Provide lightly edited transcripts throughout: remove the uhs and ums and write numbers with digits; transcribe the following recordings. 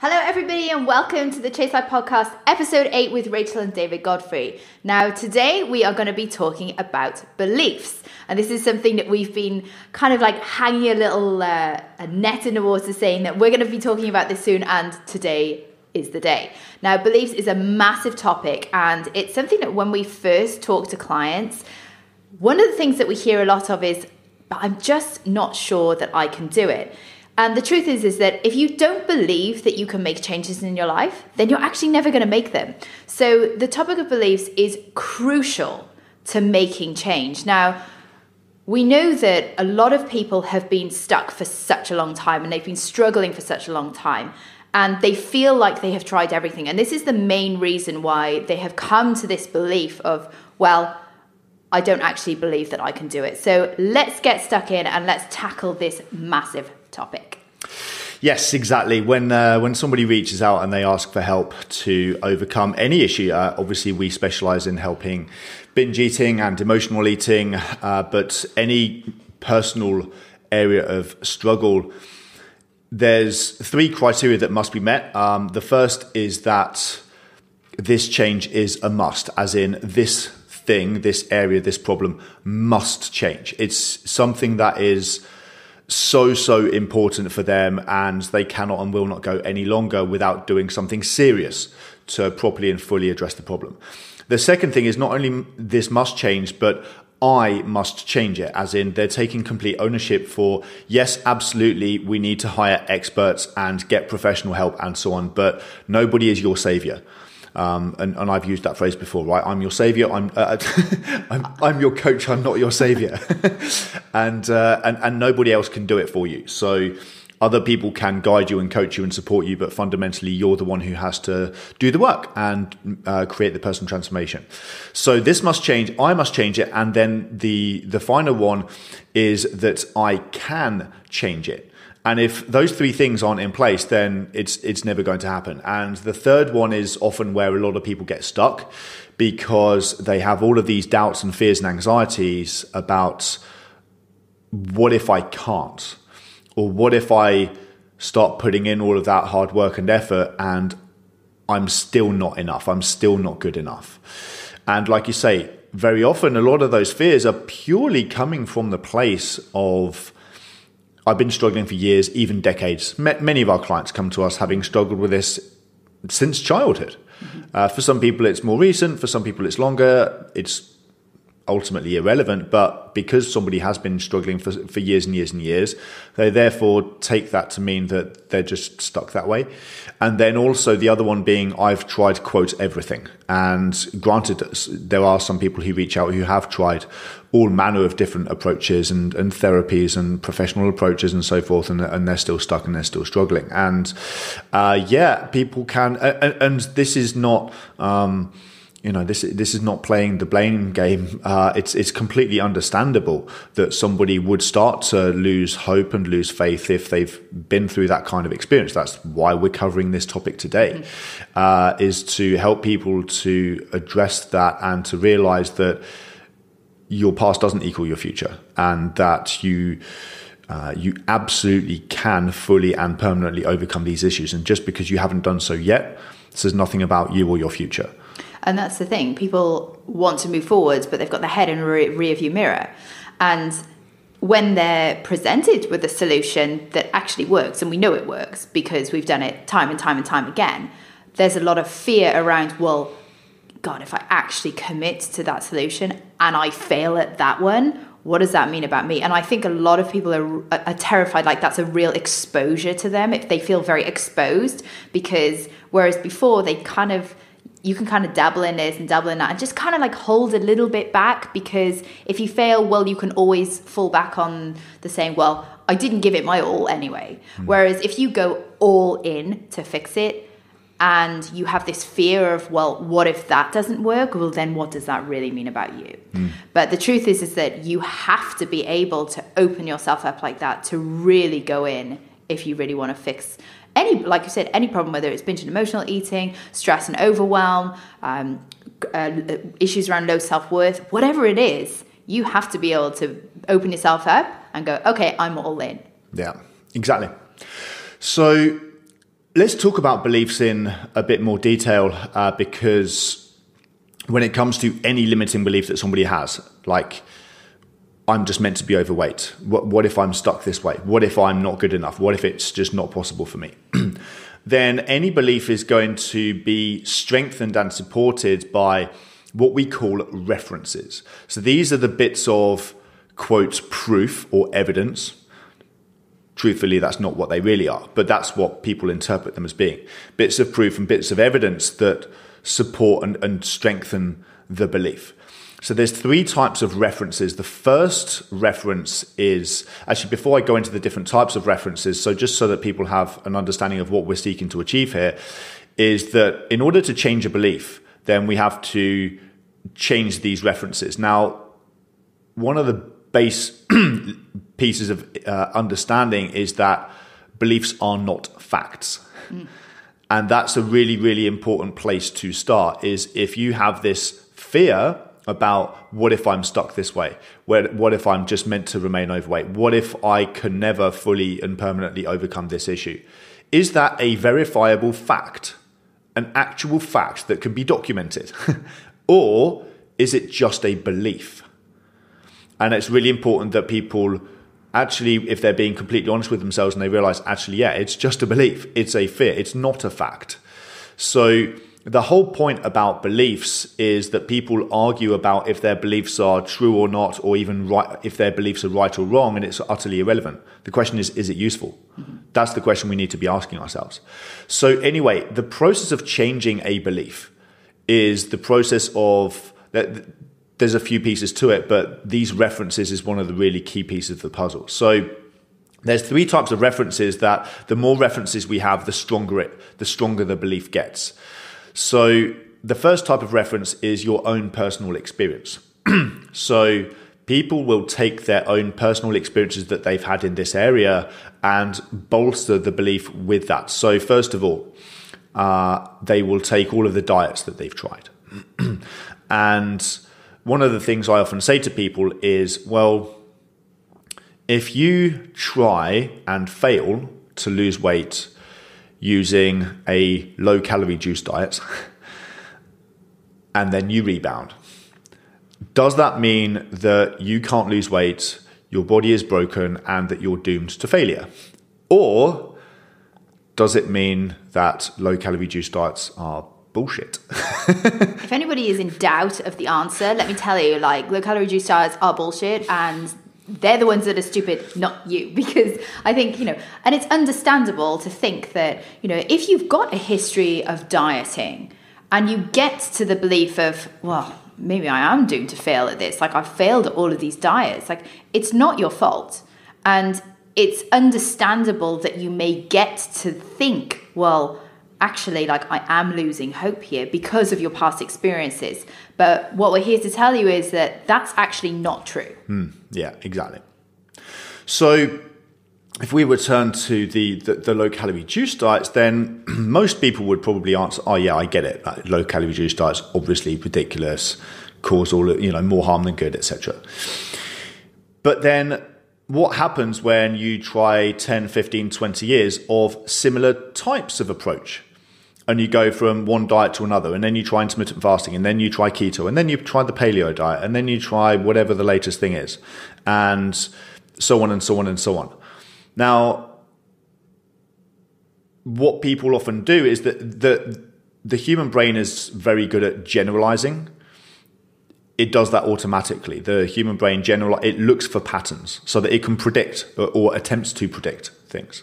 Hello, everybody, and welcome to the Chase Life Podcast, episode 8 with Rachel and David Godfrey. Now, today we are going to be talking about beliefs. And this is something that we've been kind of like hanging a little a net in the water, saying that we're going to be talking about this soon, and today is the day. Now, beliefs is a massive topic, and it's something that when we first talk to clients, one of the things that we hear a lot of is, but I'm just not sure that I can do it. And the truth is that if you don't believe that you can make changes in your life, then you're actually never going to make them. So the topic of beliefs is crucial to making change. Now, we know that a lot of people have been stuck for such a long time, and they've been struggling for such a long time, and they feel like they have tried everything. And this is the main reason why they have come to this belief of, well, I don't actually believe that I can do it. So let's get stuck in and let's tackle this massive topic. Yes, exactly. When somebody reaches out and they ask for help to overcome any issue, obviously we specialize in helping binge eating and emotional eating, but any personal area of struggle, there's 3 criteria that must be met. The first is that this change is a must, as in this thing, this area, this problem must change. It's something that is so important for them, and they cannot and will not go any longer without doing something serious to properly and fully address the problem. The second thing is not only this must change, but I must change it, as in they're taking complete ownership for, yes, absolutely, we need to hire experts and get professional help and so on, but nobody is your savior. And I've used that phrase before, right? I'm your savior. I'm your coach. I'm not your savior. and nobody else can do it for you. So other people can guide you and coach you and support you, but fundamentally you're the one who has to do the work and create the personal transformation. So this must change. I must change it. And then the final one is that I can change it. And if those 3 things aren't in place, then it's never going to happen. And the third one is often where a lot of people get stuck, because they have all of these doubts and fears and anxieties about, what if I can't? Or what if I start putting in all of that hard work and effort and I'm still not enough? I'm still not good enough. And like you say, very often a lot of those fears are purely coming from the place of, I've been struggling for years, even decades. Many of our clients come to us having struggled with this since childhood. For some people, it's more recent. For some people, it's longer. It's ultimately irrelevant. But because somebody has been struggling for years and years and years, they therefore take that to mean that they're just stuck that way. And then also the other one being, I've tried, quote, everything. And granted, there are some people who reach out who have tried all manner of different approaches and therapies and professional approaches and so forth, and they're still stuck and they're still struggling. And people can, and this is not, this is not playing the blame game. It's completely understandable that somebody would start to lose hope and lose faith if they've been through that kind of experience. That's why we're covering this topic today, is to help people to address that and to realize that your past doesn't equal your future, and that you absolutely can fully and permanently overcome these issues. And just because you haven't done so yet, says nothing about you or your future. And that's the thing. People want to move forwards, but they've got their head in a rear view mirror. And when they're presented with a solution that actually works, and we know it works because we've done it time and time and time again, there's a lot of fear around, well, God, if I actually commit to that solution and I fail at that one, what does that mean about me? And I think a lot of people are terrified, like that's a real exposure to them. If they feel very exposed, because whereas before you can kind of dabble in this and dabble in that and just kind of like hold a little bit back, because if you fail, well, you can always fall back on the saying, well, I didn't give it my all anyway. Whereas if you go all in to fix it, and you have this fear of, well, what if that doesn't work? Well, then what does that really mean about you? But the truth is that you have to be able to open yourself up like that to really go in if you really want to fix any, like you said, any problem, whether it's binge and emotional eating, stress and overwhelm, issues around low self-worth, whatever it is, you have to be able to open yourself up and go, okay, I'm all in. Yeah, exactly. So Let's talk about beliefs in a bit more detail, because when it comes to any limiting belief that somebody has, like I'm just meant to be overweight. What if I'm stuck this way? What if I'm not good enough? What if it's just not possible for me? Then any belief is going to be strengthened and supported by what we call references. So these are the bits of, quote, proof or evidence. Truthfully, that's not what they really are, but that's what people interpret them as being. Bits of proof and bits of evidence that support and strengthen the belief. So there's three types of references. The first reference is, actually before I go into the different types of references, so just so that people have an understanding of what we're seeking to achieve here, is that in order to change a belief, then we have to change these references. Now, one of the base pieces of understanding is that beliefs are not facts. And that's a really, really important place to start, is if you have this fear about what if I'm stuck this way? What if I'm just meant to remain overweight? What if I can never fully and permanently overcome this issue? Is that a verifiable fact, an actual fact that can be documented? Or is it just a belief? And it's really important that people actually, if they're being completely honest with themselves and they realize, actually, yeah, it's just a belief. It's a fear. It's not a fact. So the whole point about beliefs is that people argue about if their beliefs are true or not, or even right, if their beliefs are right or wrong, and it's utterly irrelevant. The question is it useful? That's the question we need to be asking ourselves. So anyway, the process of changing a belief is the process of, there's a few pieces to it, but these references is one of the really key pieces of the puzzle. So there's three types of references that the more references we have, the stronger the belief gets. So the first type of reference is your own personal experience. So people will take their own personal experiences that they've had in this area and bolster the belief with that. So first of all, they will take all of the diets that they've tried. And one of the things I often say to people is, well, if you try and fail to lose weight using a low-calorie juice diet, and then you rebound, does that mean that you can't lose weight, your body is broken, and that you're doomed to failure? Or does it mean that low-calorie juice diets are bullshit? If anybody is in doubt of the answer, let me tell you, like, low-calorie juice diets are bullshit, and they're the ones that are stupid, not you. Because I think, and it's understandable to think that, if you've got a history of dieting and you get to the belief of, well, maybe I am doomed to fail at this. Like, I've failed at all of these diets. Like, it's not your fault. And it's understandable that you may get to think, well, actually, like, I am losing hope here because of your past experiences. But what we're here to tell you is that that's actually not true. Yeah, exactly. So if we return to the low-calorie juice diets, then most people would probably answer, oh, yeah, I get it. Low-calorie juice diets, obviously ridiculous, cause all, more harm than good, etc. But then what happens when you try 10, 15, 20 years of similar types of approach? And you go from one diet to another, and then you try intermittent fasting, and then you try keto, and then you try the paleo diet, and then you try whatever the latest thing is, and so on and so on and so on. Now, what people often do is that the human brain is very good at generalizing. It does that automatically. The human brain it looks for patterns so that it can predict or attempts to predict things.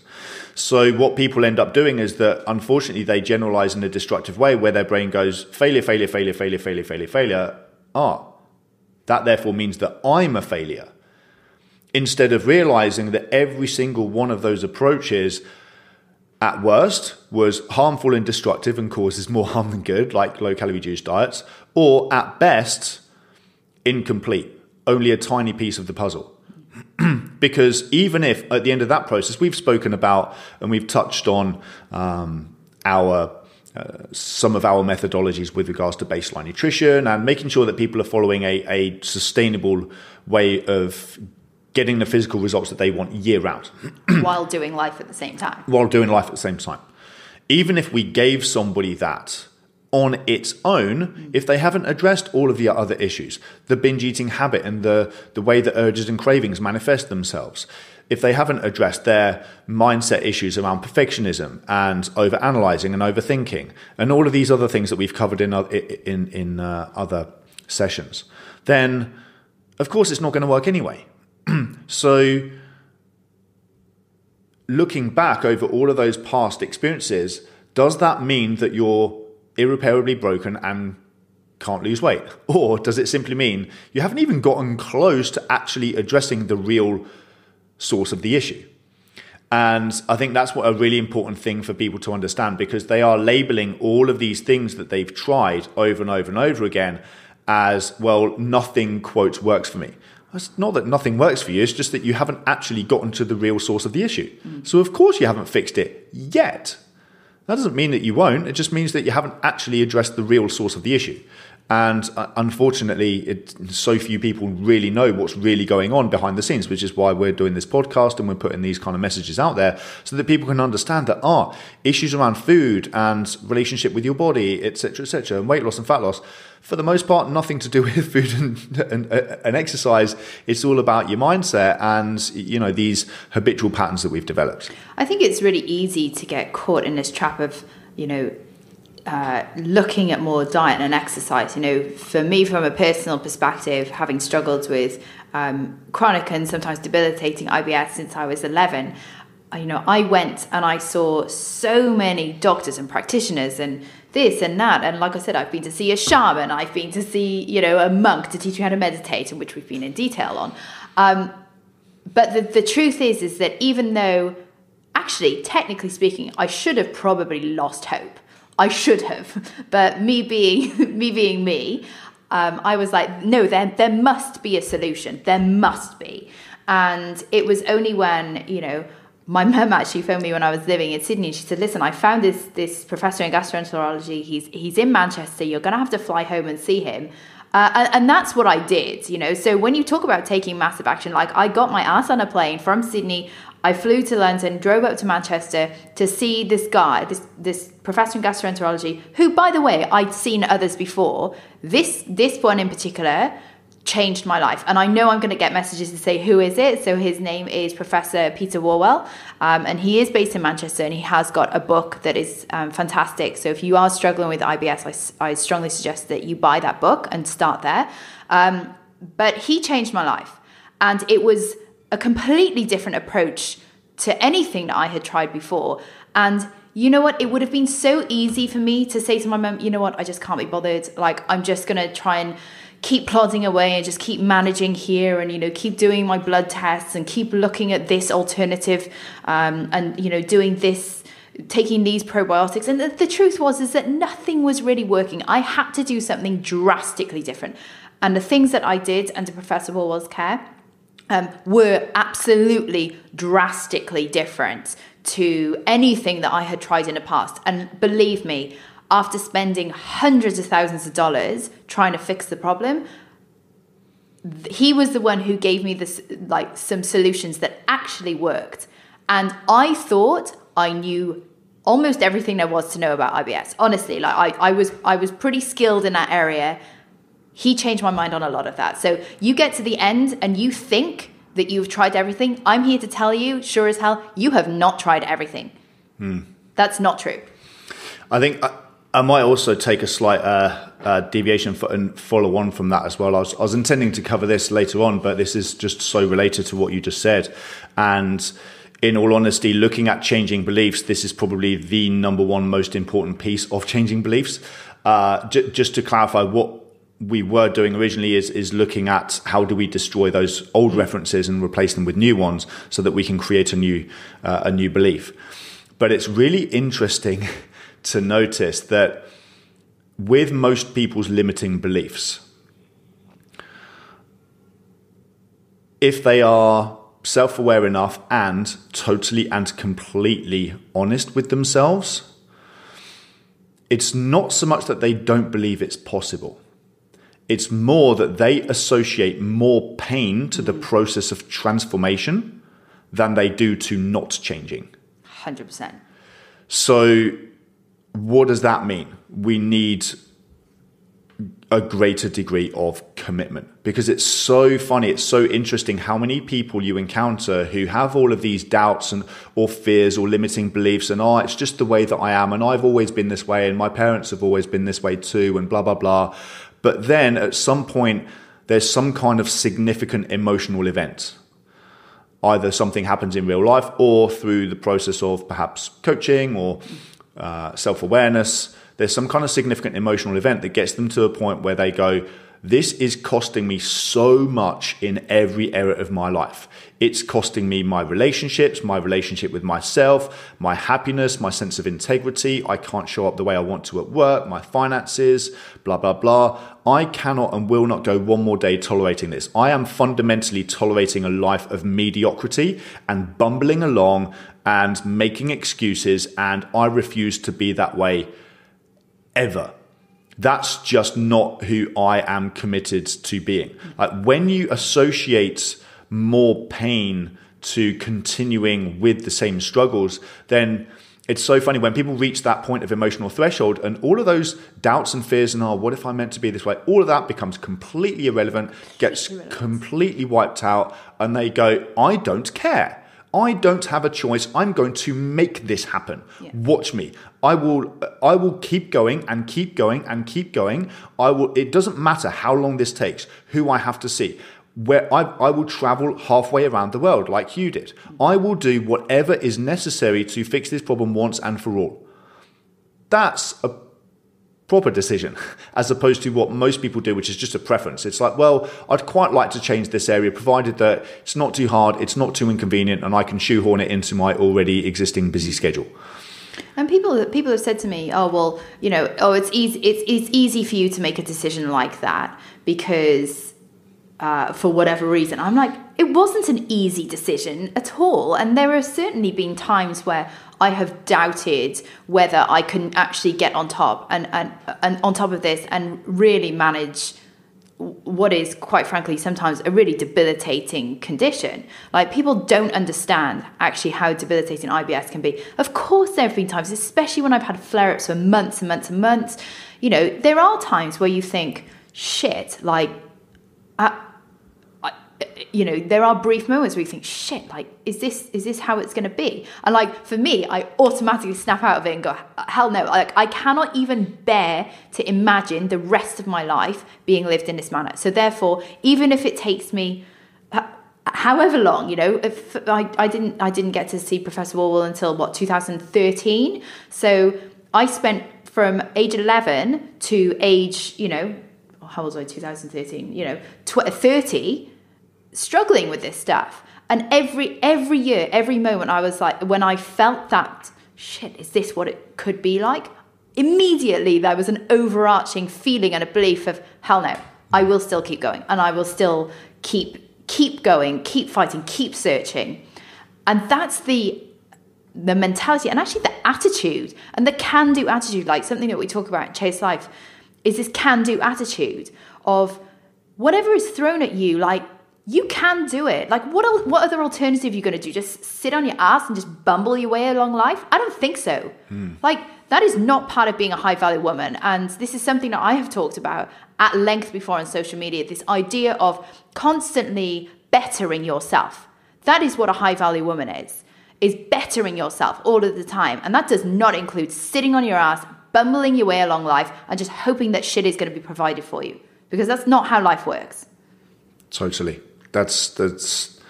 So what people end up doing is that, unfortunately, they generalize in a destructive way where their brain goes, failure, failure, failure, failure, failure, failure, failure. That therefore means that I'm a failure. Instead of realizing that every single one of those approaches, at worst, was harmful and destructive and causes more harm than good, like low-calorie juice diets, or at best, incomplete, only a tiny piece of the puzzle. Because even if at the end of that process, we've spoken about and we've touched on some of our methodologies with regards to baseline nutrition and making sure that people are following a sustainable way of getting the physical results that they want year round. While doing life at the same time. even if we gave somebody that on its own, if they haven't addressed all of the other issues, the binge eating habit and the way that urges and cravings manifest themselves, if they haven't addressed their mindset issues around perfectionism and overanalyzing and overthinking and all of these other things that we've covered in other sessions, then of course it's not going to work anyway. So looking back over all of those past experiences, does that mean that you're irreparably broken and can't lose weight? Or does it simply mean you haven't even gotten close to actually addressing the real source of the issue? And I think that's what a really important thing for people to understand, because they are labeling all of these things that they've tried over and over and over again as, well, nothing, quote, works for me. It's not that nothing works for you, it's just that you haven't actually gotten to the real source of the issue. So of course you haven't fixed it yet. That doesn't mean that you won't, it just means that you haven't actually addressed the real source of the issue. And unfortunately, so few people really know what's really going on behind the scenes, which is why we're doing this podcast and we're putting these kind of messages out there so that people can understand that issues around food and relationship with your body, etc., and weight loss and fat loss, for the most part, nothing to do with food and exercise. It's all about your mindset and, these habitual patterns that we've developed. I think it's really easy to get caught in this trap of, looking at more diet and exercise. For me, from a personal perspective, having struggled with chronic and sometimes debilitating IBS since I was 11, I went and I saw so many doctors and practitioners and this and that. And like I said, I've been to see a shaman, I've been to see, a monk to teach you how to meditate, and which we've been in detail on. But the truth is that even though, actually, technically speaking, I should have probably lost hope. I should have, but me being me, I was like, no, there must be a solution. There must be. And it was only when, my mum actually phoned me when I was living in Sydney. She said, listen, I found this professor in gastroenterology. He's in Manchester. You're going to have to fly home and see him. And that's what I did, So when you talk about taking massive action, like I got my ass on a plane from Sydney. I flew to London, drove up to Manchester to see this guy, this professor in gastroenterology, who, by the way, I'd seen others before. This one in particular changed my life. And I know I'm going to get messages to say, who is it? So his name is Professor Peter Warwell, and he is based in Manchester, and he has got a book that is fantastic. So if you are struggling with IBS, I strongly suggest that you buy that book and start there. But he changed my life. And it was a completely different approach to anything that I had tried before. And you know what? It would have been so easy for me to say to my mum, you know what? I just can't be bothered. Like, I'm just going to try and keep plodding away and just keep managing here and, keep doing my blood tests and keep looking at this alternative and, doing this, taking these probiotics. And the truth is that nothing was really working. I had to do something drastically different. And the things that I did under Professor Warwell's care were absolutely drastically different to anything that I had tried in the past. And believe me, after spending hundreds of thousands of dollars trying to fix the problem, he was the one who gave me this, some solutions that actually worked. And I thought I knew almost everything there was to know about IBS. Honestly, I was pretty skilled in that area. He changed my mind on a lot of that. So you get to the end and you think that you've tried everything. I'm here to tell you, sure as hell, you have not tried everything. That's not true. I think I might also take a slight deviation and follow on from that as well. I was intending to cover this later on, but this is just so related to what you just said. And in all honesty, looking at changing beliefs, this is probably the number one most important piece of changing beliefs. Just to clarify, what we were doing originally is looking at how do we destroy those old references and replace them with new ones so that we can create a new belief. But it's really interesting to notice that with most people's limiting beliefs, if they are self-aware enough and totally and completely honest with themselves, it's not so much that they don't believe it's possible. It's more that they associate more pain to the process of transformation than they do to not changing. 100%. So what does that mean? We need a greater degree of commitment, because it's so funny, it's so interesting how many people you encounter who have all of these doubts and or fears or limiting beliefs, and it's just the way that I am, and I've always been this way, and my parents have always been this way too, and blah blah blah. But then at some point there's some kind of significant emotional event. Either something happens in real life or through the process of perhaps coaching or self-awareness. There's some kind of significant emotional event that gets them to a point where they go, this is costing me so much in every area of my life. It's costing me my relationships, my relationship with myself, my happiness, my sense of integrity. I can't show up the way I want to at work, my finances, blah, blah, blah. I cannot and will not go one more day tolerating this. I am fundamentally tolerating a life of mediocrity and bumbling along and making excuses, and I refuse to be that way ever. That's just not who I am committed to being. Like, when you associate more pain to continuing with the same struggles, then it's so funny when people reach that point of emotional threshold and all of those doubts and fears and, what if I'm meant to be this way? All of that becomes completely irrelevant, gets completely wiped out, and they go, I don't care. I don't have a choice. I'm going to make this happen. Yeah. Watch me. I will keep going and keep going and keep going. It doesn't matter how long this takes, who I have to see. Where I will travel halfway around the world like you did. I will do whatever is necessary to fix this problem once and for all. That's a proper decision, as opposed to what most people do, which is just a preference. It's like, well, I'd quite like to change this area, provided that it's not too hard, it's not too inconvenient, and I can shoehorn it into my already existing busy schedule. And people have said to me, it's easy for you to make a decision like that because for whatever reason. I'm like, it wasn't an easy decision at all. And there have certainly been times where I have doubted whether I can actually get on top and on top of this and really manage what is, quite frankly, sometimes a really debilitating condition. Like, people don't understand actually how debilitating IBS can be. Of course, there have been times, especially when I've had flare-ups for months and months and months, there are times where you think, shit, like, there are brief moments where you think, shit, like, is this how it's going to be? And like, for me, I automatically snap out of it and go, hell no. Like, I cannot even bear to imagine the rest of my life being lived in this manner. So therefore, even if it takes me however long, if I didn't get to see Professor Wardwell until 2013. So I spent from age 11 to age, how old was I, 2013, 30, struggling with this stuff. And every year, every moment, I was like, when I felt that, shit, is this what it could be like? Immediately there was an overarching feeling and a belief of, hell no, I will still keep going, and I will still keep going, keep fighting, keep searching. And that's the mentality, and actually the attitude, and the can-do attitude, like something that we talk about in Chase Life, is this can-do attitude of whatever is thrown at you, like, you can do it. Like, what other alternative are you going to do? Just sit on your ass and just bumble your way along life? I don't think so. Like, that is not part of being a high-value woman. And this is something that I have talked about at length before on social media, this idea of constantly bettering yourself. That is what a high-value woman is bettering yourself all of the time. And that does not include sitting on your ass, bumbling your way along life, and just hoping that shit is going to be provided for you. Because that's not how life works. Totally. That's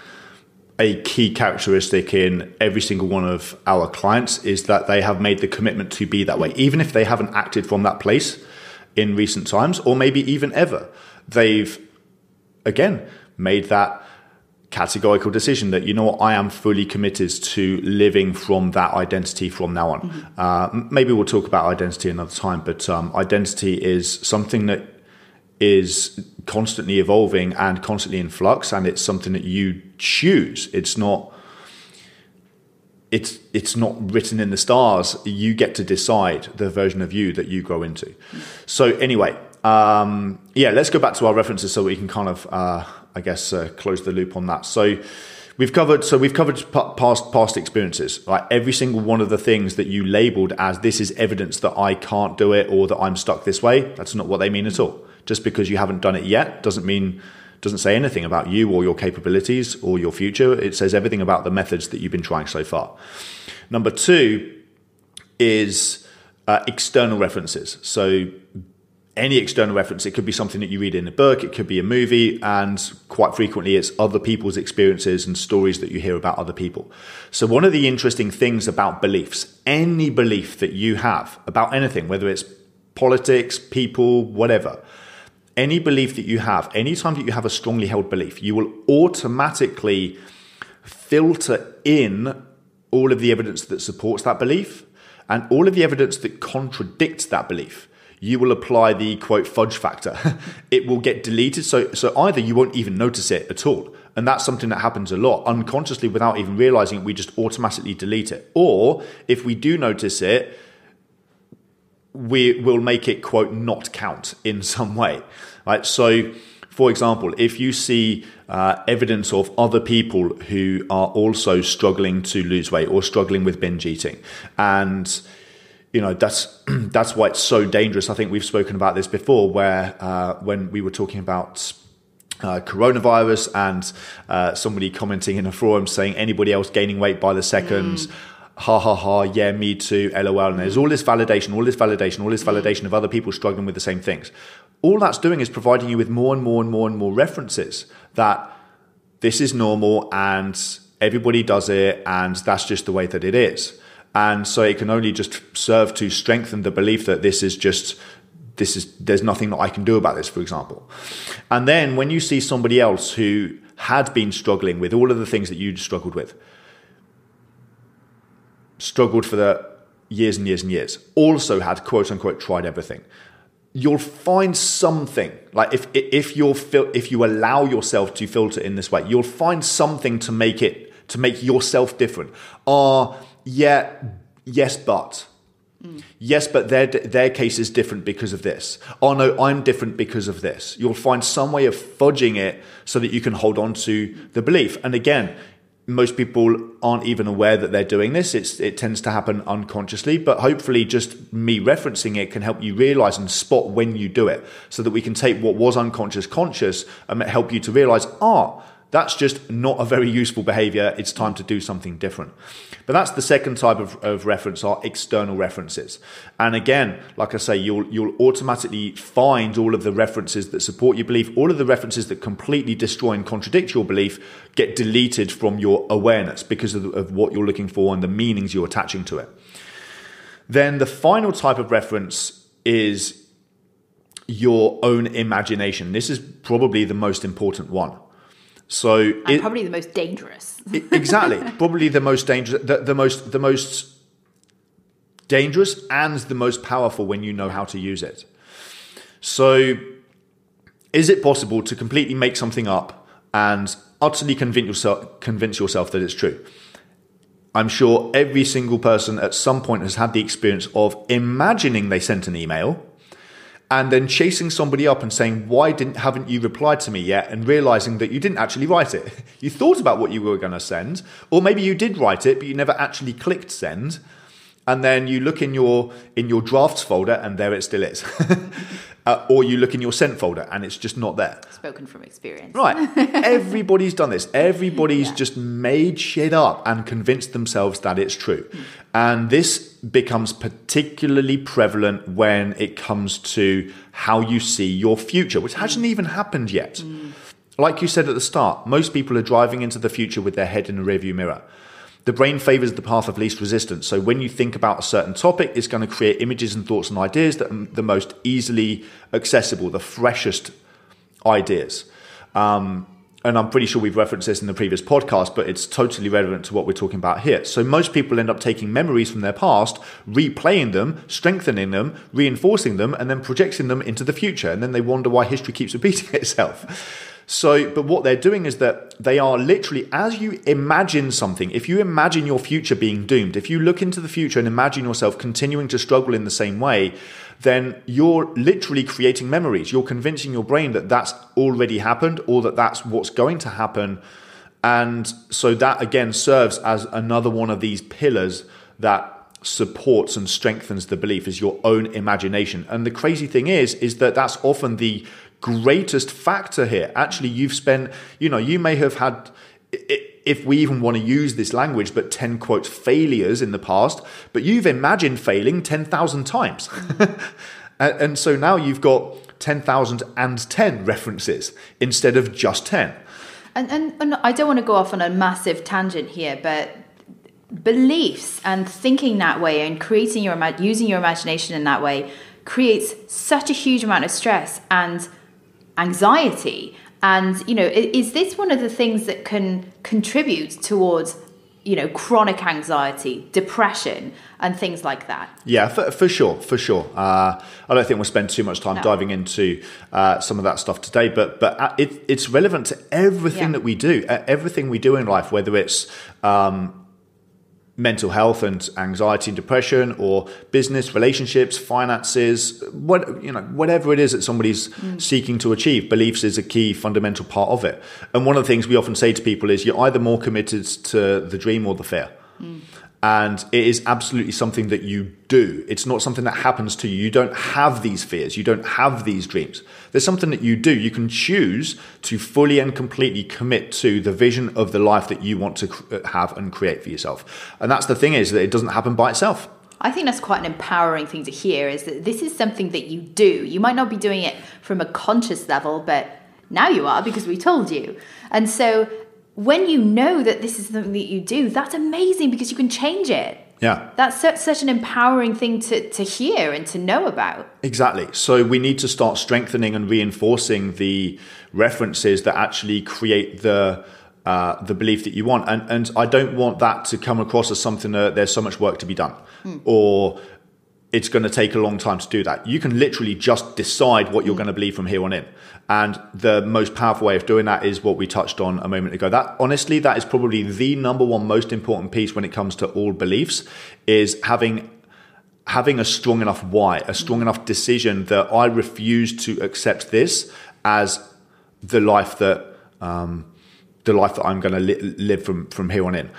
a key characteristic in every single one of our clients, is that they have made the commitment to be that way. Even if they haven't acted from that place in recent times, or maybe even ever, they've, again, made that categorical decision that, I am fully committed to living from that identity from now on. Maybe we'll talk about identity another time, but identity is something that is constantly evolving and constantly in flux, and it's something that you choose. It's not written in the stars. You get to decide the version of you that you grow into. So anyway, let's go back to our references so we can kind of close the loop on that. So we've covered past experiences. Like every single one of the things that you labeled as this is evidence that I can't do it or that I'm stuck this way. That's not what they mean at all. Just because you haven't done it yet doesn't say anything about you or your capabilities or your future. It says everything about the methods that you've been trying so far. Number 2 is external references. So any external reference, it could be something that you read in a book, it could be a movie, and quite frequently it's other people's experiences and stories that you hear about other people. So one of the interesting things about beliefs, any belief that you have about anything, whether it's politics, people, whatever, any belief that you have, anytime that you have a strongly held belief, you will automatically filter in all of the evidence that supports that belief and all of the evidence that contradicts that belief. You will apply the quote fudge factor. It will get deleted. So either you won't even notice it at all. And that's something that happens a lot unconsciously without even realizing it. We just automatically delete it. Or if we do notice it, we will make it quote not count in some way. Right. So for example, if you see evidence of other people who are also struggling to lose weight or struggling with binge eating, and that's why it's so dangerous. I think we've spoken about this before, where when we were talking about coronavirus and somebody commenting in a forum saying anybody else gaining weight by the second, ha ha ha, yeah, me too, LOL. And there's all this validation of other people struggling with the same things. All that's doing is providing you with more and more references that this is normal and everybody does it and that's just the way that it is. And so it can only just serve to strengthen the belief that there's nothing that I can do about this, for example. And then when you see somebody else who had been struggling with all of the things that you struggled with, struggled for the years and years and years, also had quote unquote tried everything, you'll find something. Like if you allow yourself to filter in this way, you'll find something to make yourself different. Yes, but their case is different because of this. Oh no, I'm different because of this. You'll find some way of fudging it so that you can hold on to the belief. And again, most people aren't even aware that they're doing this. It tends to happen unconsciously, but hopefully just me referencing it can help you realize and spot when you do it so that we can take what was unconscious conscious and help you to realize, that's just not a very useful behavior. It's time to do something different. But that's the second type of reference, are external references. And again, like I say, you'll automatically find all of the references that support your belief. All of the references that completely destroy and contradict your belief get deleted from your awareness because of what you're looking for and the meanings you're attaching to it. Then the final type of reference is your own imagination. This is probably the most important one. And probably the most dangerous. Exactly. Probably the most dangerous, the most dangerous and the most powerful when you know how to use it. So is it possible to completely make something up and utterly convince yourself that it's true? I'm sure every single person at some point has had the experience of imagining they sent an email and then chasing somebody up and saying, haven't you replied to me yet? And realizing that you didn't actually write it. You thought about what you were going to send, or maybe you did write it, but you never actually clicked send. And then you look in your drafts folder and there it still is. Or you look in your sent folder and it's just not there. Spoken from experience. Right. Everybody's done this. Everybody's just made shit up and convinced themselves that it's true. And this becomes particularly prevalent when it comes to how you see your future, which hasn't even happened yet. Like you said at the start, most people are driving into the future with their head in a rearview mirror. The brain favors the path of least resistance. So when you think about a certain topic, it's going to create images and thoughts and ideas that are the most easily accessible, the freshest ideas. And I'm pretty sure we've referenced this in the previous podcast, but it's totally relevant to what we're talking about here. So most people end up taking memories from their past, replaying them, strengthening them, reinforcing them, and then projecting them into the future. And then they wonder why history keeps repeating itself. But what they're doing is that they are literally, as you imagine something, if you imagine your future being doomed, if you look into the future and imagine yourself continuing to struggle in the same way, then you're literally creating memories. You're convincing your brain that that's already happened or that that's what's going to happen. And so that again serves as another one of these pillars that supports and strengthens the belief, is your own imagination. And the crazy thing is that that's often the greatest factor here. Actually, you've spent, you may have had, if we even want to use this language, but 10 quote failures in the past, but you've imagined failing 10,000 times. And so now you've got 10,010 references instead of just 10. And I don't want to go off on a massive tangent here, but beliefs and thinking that way and creating using your imagination in that way creates such a huge amount of stress and anxiety. And, is this one of the things that can contribute towards, chronic anxiety, depression, and things like that? Yeah, for sure. I don't think we'll spend too much time diving into some of that stuff today, but it's relevant to everything that we do, everything we do in life, whether it's mental health and anxiety and depression, or business, relationships, finances, whatever it is that somebody's seeking to achieve. Beliefs is a key fundamental part of it. And one of the things we often say to people is you're either more committed to the dream or the fear. And it is absolutely something that you do. It's not something that happens to you. You don't have these fears. You don't have these dreams. There's something that you do. You can choose to fully and completely commit to the vision of the life that you want to have and create for yourself. And that's the thing, is that it doesn't happen by itself. I think that's quite an empowering thing to hear, is that this is something that you do. You might not be doing it from a conscious level, but now you are, because we told you. And so when you know that this is something that you do, that's amazing, because you can change it. Yeah. That's such an empowering thing to hear and to know about. Exactly. So we need to start strengthening and reinforcing the references that actually create the belief that you want. And I don't want that to come across as something that there's so much work to be done, or it's going to take a long time to do that. You can literally just decide what you're going to believe from here on in. And the most powerful way of doing that is what we touched on a moment ago. That is probably the number one most important piece when it comes to all beliefs, is having a strong enough why, a strong enough decision that I refuse to accept this as the life that I'm going to live from here on in.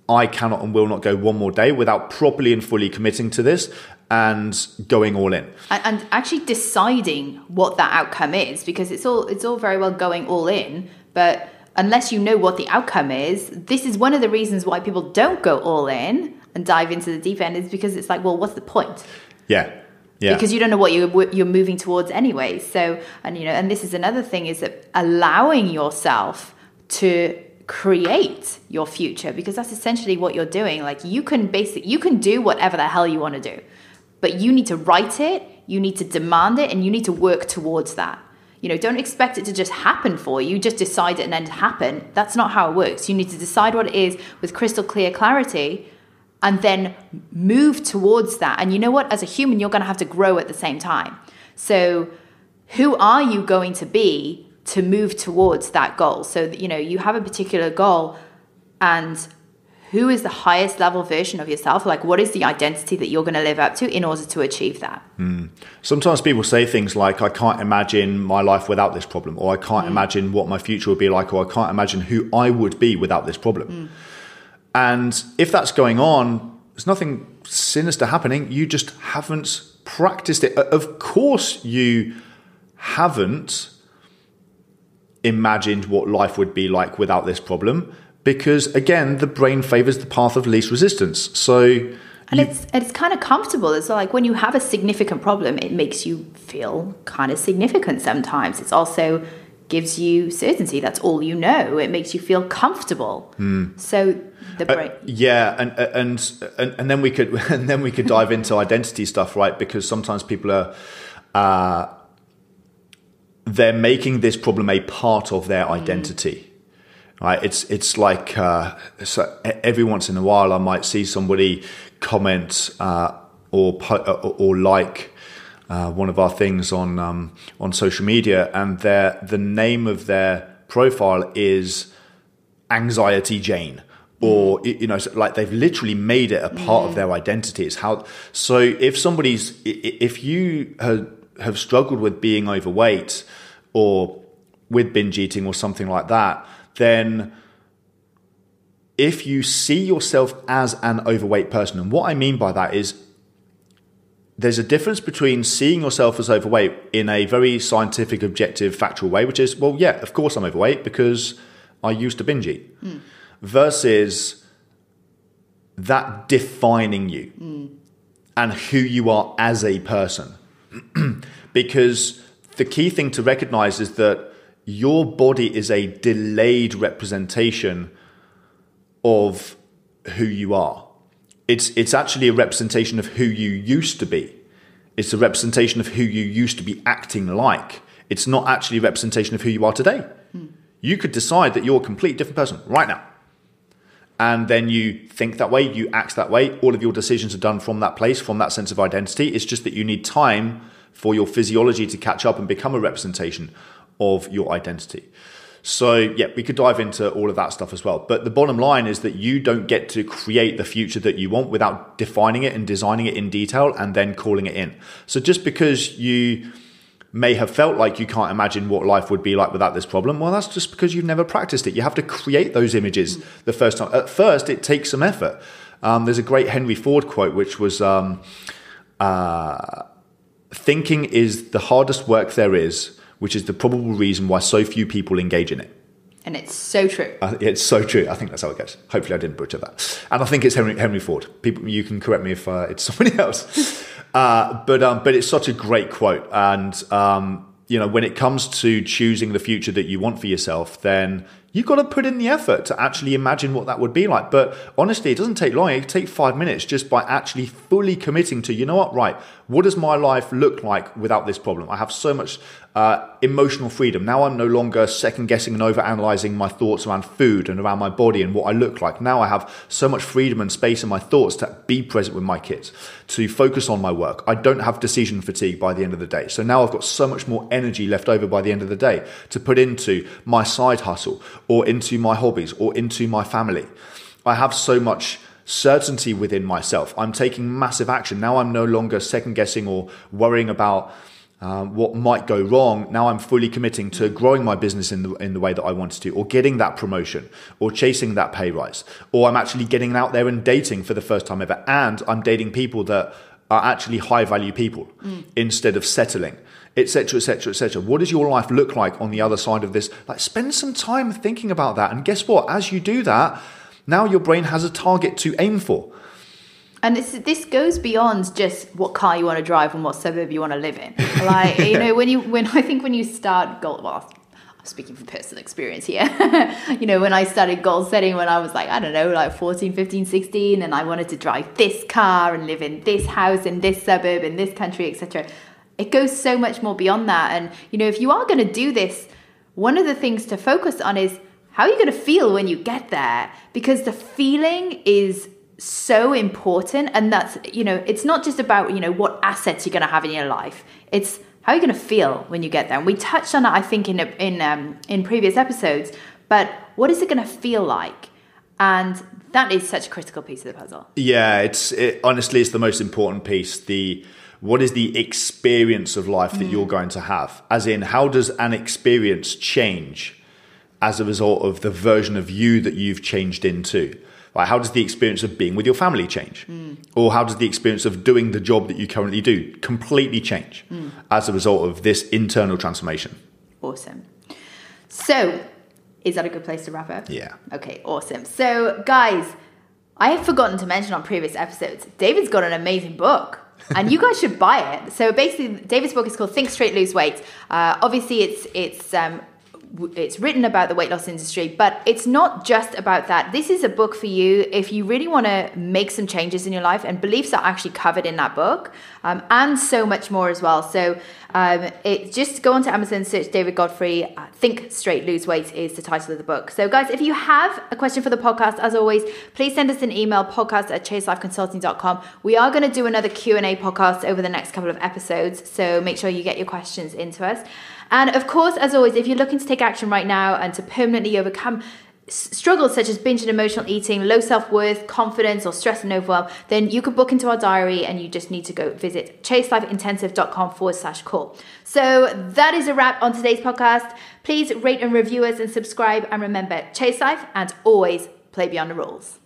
I cannot and will not go one more day without properly and fully committing to this and going all in. And actually deciding what that outcome is, because it's all very well going all in, but unless you know what the outcome is, this is one of the reasons why people don't go all in and dive into the deep end, is because it's like, well, what's the point? Yeah. Because you don't know what you're moving towards anyway. So, and this is another thing, is that allowing yourself to create your future, because that's essentially what you're doing. Like, you can do whatever the hell you want to do, but you need to write it, you need to demand it, and you need to work towards that. Don't expect it to just happen for you. Just decide it and then happen. That's not how it works. You need to decide what it is with crystal clear clarity, and then move towards that. And you know what? As a human, you're going to have to grow at the same time. So who are you going to be to move towards that goal? So, you have a particular goal, and who is the highest level version of yourself? Like, what is the identity that you're going to live up to in order to achieve that? Sometimes people say things like, I can't imagine my life without this problem, or I can't imagine what my future would be like, or I can't imagine who I would be without this problem. And if that's going on, there's nothing sinister happening. You just haven't practiced it. Of course you haven't imagined what life would be like without this problem, because again, the brain favors the path of least resistance. It's kind of comfortable. It's like when you have a significant problem, it makes you feel kind of significant sometimes. It's also gives you certainty. That's all you know. It makes you feel comfortable. So the brain, and then we could dive into identity stuff, right? Because sometimes people are they're making this problem a part of their identity. Right? It's like so every once in a while I might see somebody comment or like one of our things on social media, and the name of their profile is Anxiety Jane, or like they've literally made it a part of their identity. It's how. So if you have struggled with being overweight or with binge eating or something like that, then if you see yourself as an overweight person, and what I mean by that is there's a difference between seeing yourself as overweight in a very scientific, objective, factual way, which is, well, yeah, of course I'm overweight because I used to binge eat, versus that defining you and who you are as a person. Because the key thing to recognize is that your body is a delayed representation of who you are. It's actually a representation of who you used to be. It's a representation of who you used to be acting like. It's not actually a representation of who you are today. You could decide that you're a completely different person right now. And then you think that way, you act that way. All of your decisions are done from that place, from that sense of identity. It's just that you need time for your physiology to catch up and become a representation of your identity. So yeah, we could dive into all of that stuff as well. But the bottom line is that you don't get to create the future that you want without defining it and designing it in detail and then calling it in. So just because you may have felt like you can't imagine what life would be like without this problem, well, that's just because you've never practiced it. You have to create those images the first time. At first, it takes some effort. There's a great Henry Ford quote, which was, thinking is the hardest work there is, which is the probable reason why so few people engage in it. And it's so true. It's so true. I think that's how it goes. Hopefully I didn't butcher that. And I think it's Henry Ford. People, you can correct me if it's somebody else. But it's such a great quote. And, when it comes to choosing the future that you want for yourself, then you've got to put in the effort to actually imagine what that would be like. But honestly, it doesn't take long. It can take 5 minutes just by actually fully committing to, you know what, right, what does my life look like without this problem? I have so much emotional freedom. Now I'm no longer second guessing and overanalyzing my thoughts around food and around my body and what I look like. Now I have so much freedom and space in my thoughts to be present with my kids, to focus on my work. I don't have decision fatigue by the end of the day. So now I've got so much more energy left over by the end of the day to put into my side hustle or into my hobbies or into my family. I have so much certainty within myself. I'm taking massive action. Now I'm no longer second guessing or worrying about what might go wrong. Now I'm fully committing to growing my business in the way that I wanted to, or getting that promotion, or chasing that pay rise, or I'm actually getting out there and dating for the first time ever, and I'm dating people that are actually high value people instead of settling, etc., etc., etc. What does your life look like on the other side of this? Like, spend some time thinking about that, and guess what? As you do that, now your brain has a target to aim for. And this goes beyond just what car you want to drive and what suburb you want to live in. Like, when you start goal, well, I'm speaking from personal experience here. When I started goal setting when I was like, I don't know, like 14, 15, 16, and I wanted to drive this car and live in this house in this suburb in this country, etc. It goes so much more beyond that. And, if you are going to do this, one of the things to focus on is how are you going to feel when you get there? Because the feeling is so important. And that's, it's not just about, what assets you're going to have in your life. It's how are you going to feel when you get there? And we touched on that, I think, in previous episodes. But what is it going to feel like? And that is such a critical piece of the puzzle. Yeah, honestly, it's the most important piece. What is the experience of life that you're going to have? As in, how does an experience change as a result of the version of you that you've changed into? Like, how does the experience of being with your family change? Or how does the experience of doing the job that you currently do completely change as a result of this internal transformation? Awesome. So, is that a good place to wrap up? Yeah. Okay, awesome. So, guys, I have forgotten to mention on previous episodes, David's got an amazing book. And you guys should buy it. So basically, David's book is called Think Straight, Lose Weight. Obviously, it's written about the weight loss industry, but it's not just about that. This is a book for you if you really want to make some changes in your life, and beliefs are actually covered in that book, and so much more as well. So just go onto Amazon, search David Godfrey. Think Straight, Lose Weight is the title of the book. So guys, if you have a question for the podcast, as always, please send us an email, podcast@chaselifeconsulting.com. We are going to do another Q&A podcast over the next couple of episodes, so make sure you get your questions into us. And of course, as always, if you're looking to take action right now and to permanently overcome struggles such as binge and emotional eating, low self-worth, confidence, or stress and overwhelm, then you can book into our diary, and you just need to go visit chaselifeintensive.com/call. So that is a wrap on today's podcast. Please rate and review us and subscribe. And remember, chase life and always play beyond the rules.